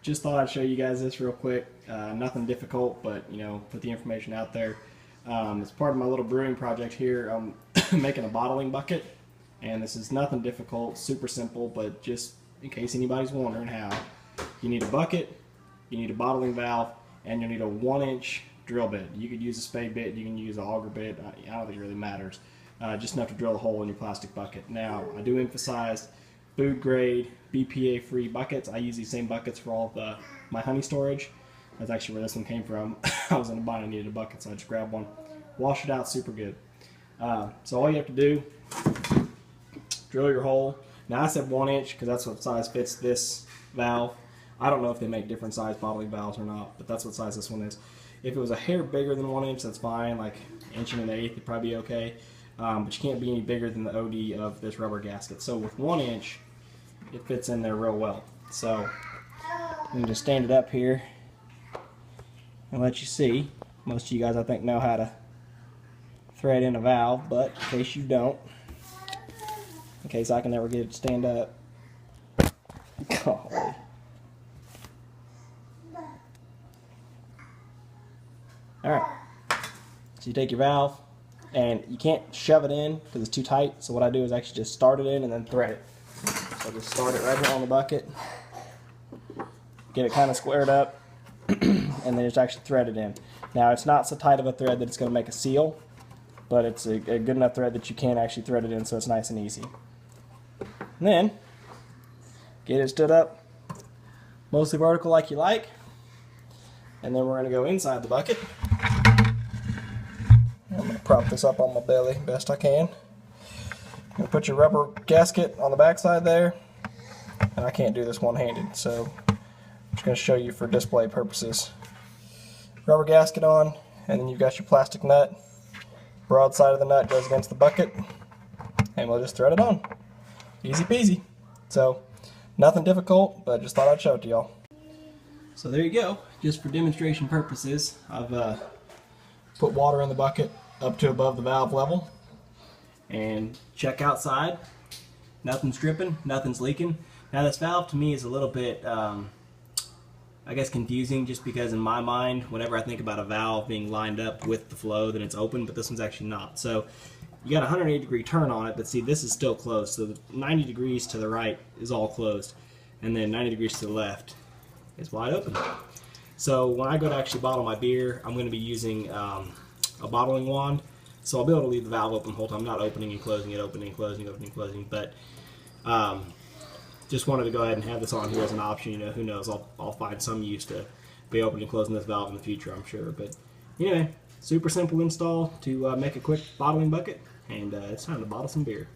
just thought I'd show you guys this real quick. Nothing difficult, but you know, put the information out there. As part of my little brewing project here, I'm making a bottling bucket, and this is nothing difficult, super simple, but just in case anybody's wondering how, you need a bucket, you need a bottling valve, and you need a 1-inch drill bit. You could use a spade bit, you can use an auger bit, I don't think it really matters. Just enough to drill a hole in your plastic bucket. Now, I do emphasize food grade, BPA free buckets. I use these same buckets for all of my honey storage. That's actually where this one came from. I was in a bind, I needed a bucket, so I just grabbed one. Wash it out super good. So all you have to do, drill your hole. Now I said 1 inch because that's what size fits this valve. I don't know if they make different size bottling valves or not, but that's what size this one is. If it was a hair bigger than 1 inch, that's fine, like 1 1/8 it'd probably be okay. But you can't be any bigger than the OD of this rubber gasket. So with 1 inch, it fits in there real well. So I'm going to just stand it up here and let you see. Most of you guys, I think, know how to thread in a valve, but in case you don't, in case I can never get it to stand up. Golly. Alright, so you take your valve, and you can't shove it in because it's too tight, so what I do is actually just start it in and then thread it. So just start it right here on the bucket, get it kind of squared up, and then just actually thread it in. Now it's not so tight of a thread that it's going to make a seal, but it's a good enough thread that you can actually thread it in so it's nice and easy. And then, get it stood up, mostly vertical like you like, and then we're going to go inside the bucket. I'm going to prop this up on my belly best I can. You're going to put your rubber gasket on the back side there, and I can't do this one-handed, so I'm just going to show you for display purposes. Rubber gasket on, and then you've got your plastic nut. Broad side of the nut goes against the bucket, and we'll just thread it on. Easy peasy. So, nothing difficult, but just thought I'd show it to y'all. So there you go. Just for demonstration purposes, I've put water in the bucket up to above the valve level, and check outside. Nothing's dripping, nothing's leaking. Now this valve to me is a little bit I guess confusing, just because in my mind, whenever I think about a valve being lined up with the flow, then it's open, but this one's actually not. So you got a 180 degree turn on it, but see, this is still closed. So the 90 degrees to the right is all closed, and then 90 degrees to the left is wide open. So when I go to actually bottle my beer, I'm going to be using a bottling wand, so I'll be able to leave the valve open the whole time. I'm not opening and closing it, opening and closing, opening and closing, but just wanted to go ahead and have this on here as an option. You know, who knows, I'll find some use to be opening and closing this valve in the future, I'm sure. But anyway, super simple install to make a quick bottling bucket, and it's time to bottle some beer.